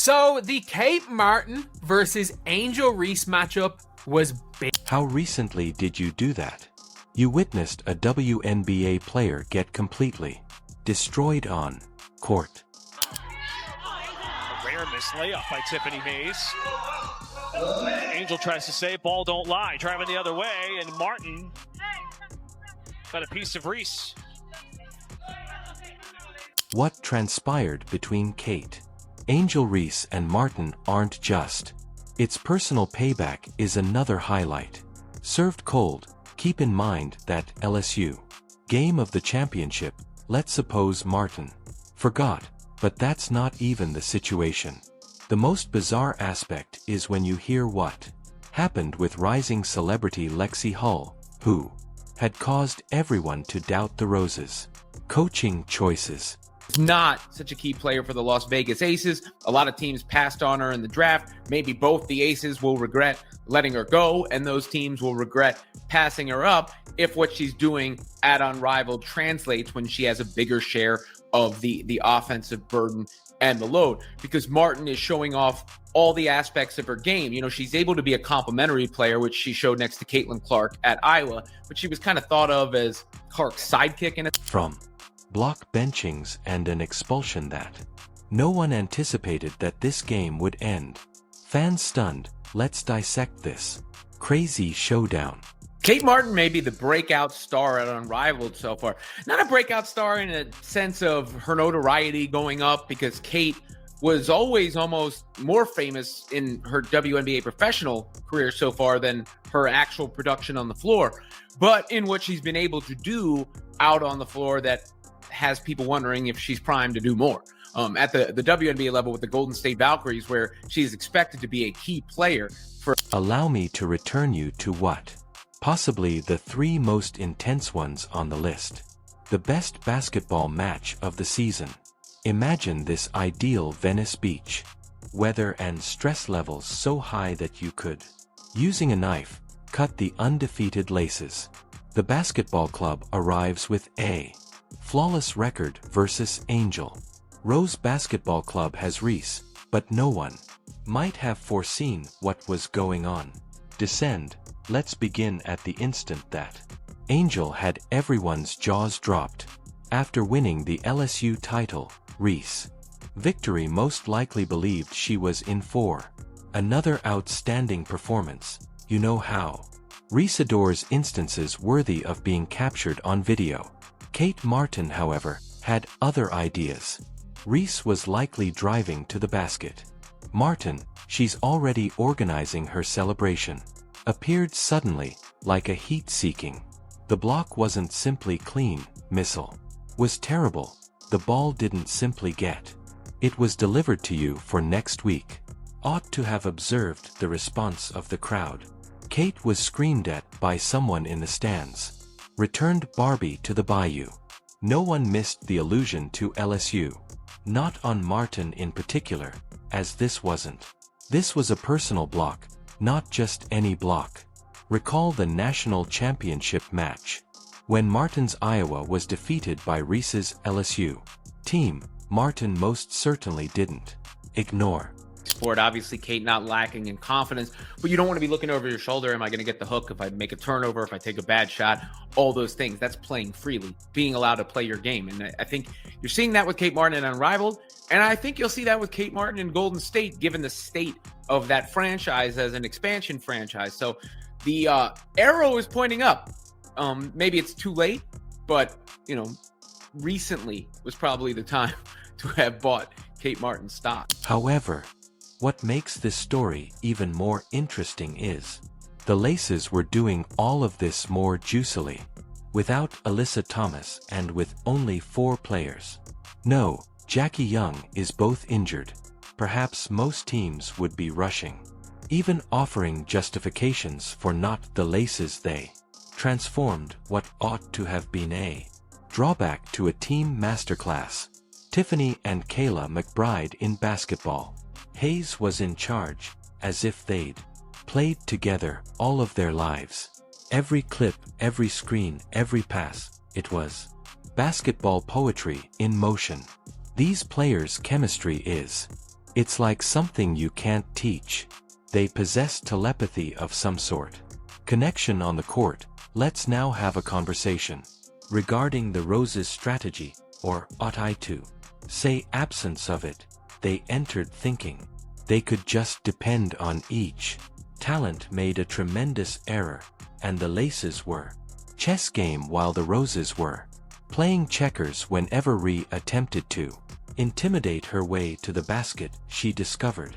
So the Kate Martin versus Angel Reese matchup was big. How recently did you do that? You witnessed a WNBA player get completely destroyed on court. A rare missed layup by Tiffany Hayes. Angel tries to say, ball don't lie, driving the other way, and Martin got a piece of Reese. What transpired between Kate, Angel Reese and Martin aren't just. Its personal payback is another highlight. Served cold, keep in mind that LSU game of the championship, let's suppose Martin forgot, but that's not even the situation. The most bizarre aspect is when you hear what happened with rising celebrity Lexie Hull, who had caused everyone to doubt the Rose's coaching choices. Not such a key player for the Las Vegas Aces. A lot of teams passed on her in the draft. Maybe both the Aces will regret letting her go, and those teams will regret passing her up if what she's doing at Unrivaled translates when she has a bigger share of the offensive burden and the load. Because Martin is showing off all the aspects of her game. You know, she's able to be a complementary player, which she showed next to Caitlin Clark at Iowa, but she was kind of thought of as Clark's sidekick in it. From block benchings and an expulsion that no one anticipated that this game would end. Fans stunned. Let's dissect this crazy showdown. Kate Martin may be the breakout star at Unrivaled so far. Not a breakout star in a sense of her notoriety going up, because Kate was always almost more famous in her WNBA professional career so far than her actual production on the floor. But in what she's been able to do out on the floor, that has people wondering if she's primed to do more. At the WNBA level with the Golden State Valkyries, where she is expected to be a key player for... Allow me to return you to what? Possibly the three most intense ones on the list. The best basketball match of the season. Imagine this ideal Venice beach. Weather and stress levels so high that you could, using a knife, cut the undefeated laces. The basketball club arrives with a flawless record versus Angel. Rose Basketball Club has Reese, but no one might have foreseen what was going on. Descend. Let's begin at the instant that Angel had everyone's jaws dropped. After winning the LSU title, Reese victory most likely believed she was in for another outstanding performance. You know how Reese adores instances worthy of being captured on video. Kate Martin, however, had other ideas. Reese was likely driving to the basket. Martin, she's already organizing her celebration, appeared suddenly, like a heat-seeking. The block wasn't simply clean, missile was terrible. The ball didn't simply get. It was delivered to you for next week. Ought to have observed the response of the crowd. Kate was screamed at by someone in the stands. Returned Barbie to the bayou. No one missed the allusion to LSU. Not on Martin in particular, as this wasn't. This was a personal block, not just any block. Recall the national championship match, when Martin's Iowa was defeated by Reese's LSU team. Martin most certainly didn't ignore. Sport, obviously Kate not lacking in confidence, but you don't want to be looking over your shoulder. Am I going to get the hook if I make a turnover, if I take a bad shot? All those things. That's playing freely, being allowed to play your game. And I think you're seeing that with Kate Martin and Unrivaled, and I think you'll see that with Kate Martin in Golden State, given the state of that franchise as an expansion franchise. So the arrow is pointing up. Maybe it's too late, but you know, recently was probably the time to have bought Kate Martin stock. However, what makes this story even more interesting is the Laces were doing all of this more juicily, without Alyssa Thomas and with only 4 players. No, Jackie Young is both injured. Perhaps most teams would be rushing, even offering justifications for not the Laces. They transformed what ought to have been a drawback to a team masterclass. Tiffany and Kayla McBride in basketball. Hayes was in charge, as if they'd played together all of their lives. Every clip, every screen, every pass, it was basketball poetry in motion. These players' chemistry is It's like something you can't teach. They possess telepathy of some sort. Connection on the court. Let's now have a conversation regarding the Rose's strategy, or ought I to say absence of it. They entered thinking they could just depend on each talent, made a tremendous error, and the Laces were chess game while the Roses were playing checkers. Whenever Rhea attempted to intimidate her way to the basket, she discovered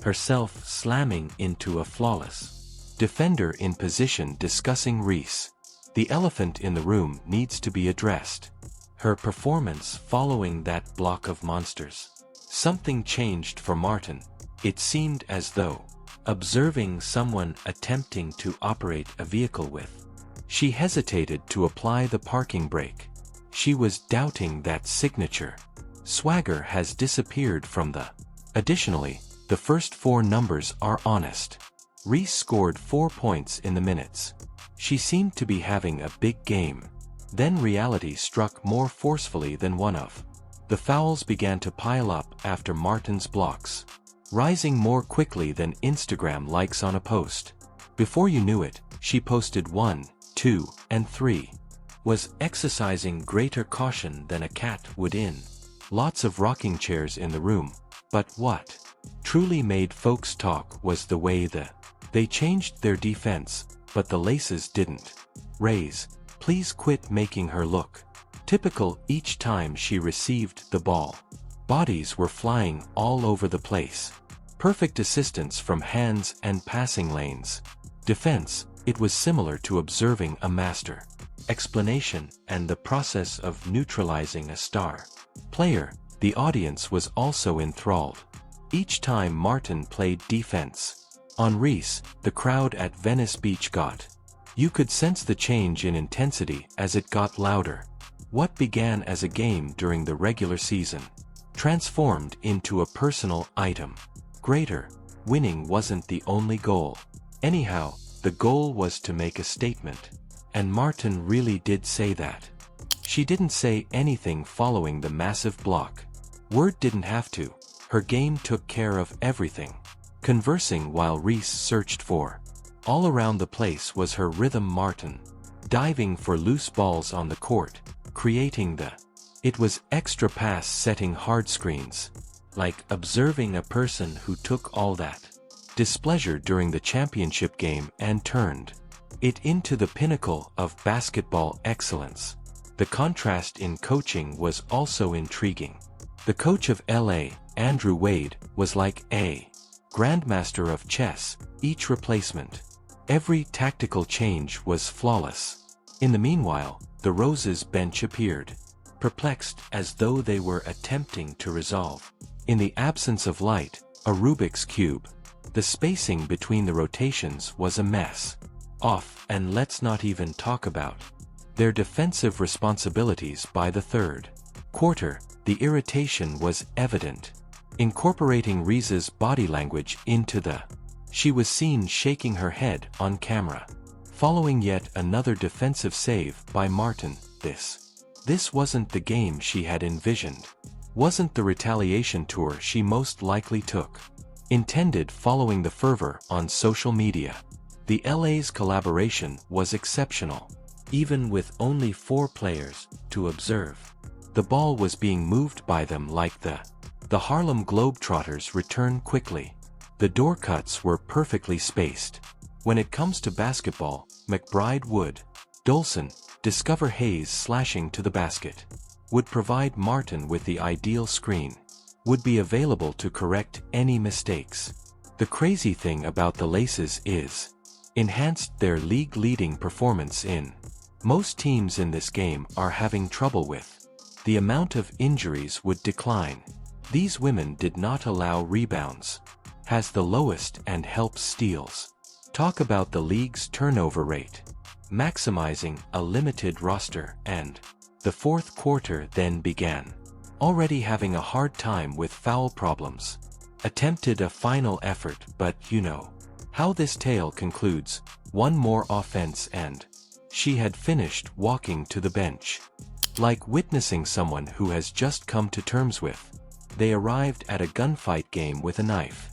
herself slamming into a flawless defender in position. Discussing Reese. The elephant in the room needs to be addressed. Her performance following that block of monsters. Something changed for Martin. It seemed as though observing someone attempting to operate a vehicle with. She hesitated to apply the parking brake. She was doubting that signature. Swagger has disappeared from the. Additionally, the first 4 numbers are honest. Reese scored 4 points in the minutes. She seemed to be having a big game. Then reality struck more forcefully than one of. The fouls began to pile up after Martin's blocks, rising more quickly than Instagram likes on a post. Before you knew it, she posted 1, 2, and 3. Was exercising greater caution than a cat would in. Lots of rocking chairs in the room, but what truly made folks talk was the way they changed their defense, but the Laces didn't. Raise, please quit making her look typical each time she received the ball. Bodies were flying all over the place. Perfect assistance from hands and passing lanes. Defense, it was similar to observing a master. Explanation, and the process of neutralizing a star player. The audience was also enthralled. Each time Martin played defense on Reese, the crowd at Venice Beach got. You could sense the change in intensity as it got louder. What began as a game during the regular season transformed into a personal item. Greater. Winning wasn't the only goal. Anyhow, the goal was to make a statement. And Martin really did say that. She didn't say anything following the massive block. Word didn't have to. Her game took care of everything. Conversing while Reese searched for. All around the place was her rhythm. Martin diving for loose balls on the court, creating the. It was extra pass setting hard screens. Like observing a person who took all that displeasure during the championship game and turned it into the pinnacle of basketball excellence. The contrast in coaching was also intriguing. The coach of LA, Andrew Wade, was like a grandmaster of chess. Each replacement, every tactical change was flawless. In the meanwhile, the Roses bench appeared, perplexed as though they were attempting to resolve. In the absence of light, a Rubik's Cube. The spacing between the rotations was a mess. Off, and let's not even talk about their defensive responsibilities by the third quarter. The irritation was evident. Incorporating Reese's body language into the. She was seen shaking her head on camera. Following yet another defensive save by Martin. This wasn't the game she had envisioned. Wasn't the retaliation tour she most likely took. Intended. Following the fervor on social media. The LA's collaboration was exceptional. Even with only 4 players to observe. The ball was being moved by them like the Harlem Globetrotters. Return quickly. The door cuts were perfectly spaced. When it comes to basketball, McBride would. Dolson, discover Hayes slashing to the basket. Would provide Martin with the ideal screen. Would be available to correct any mistakes. The crazy thing about the Laces is enhanced their league-leading performance in. Most teams in this game are having trouble with. The amount of injuries would decline. These women did not allow rebounds. Has the lowest and helps steals. Talk about the league's turnover rate. Maximizing a limited roster. And the fourth quarter then began. Already having a hard time with foul problems. Attempted a final effort, but you know how this tale concludes. One more offense and she had finished walking to the bench. Like witnessing someone who has just come to terms with They arrived at a gunfight game with a knife.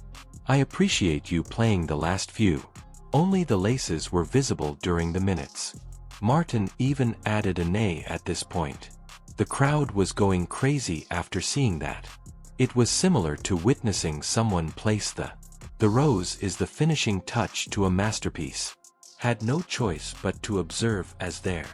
I appreciate you playing the last few. Only the laces were visible during the minutes. Martin even added a neigh at this point. The crowd was going crazy after seeing that. It was similar to witnessing someone place the rose is the finishing touch to a masterpiece. Had no choice but to observe as their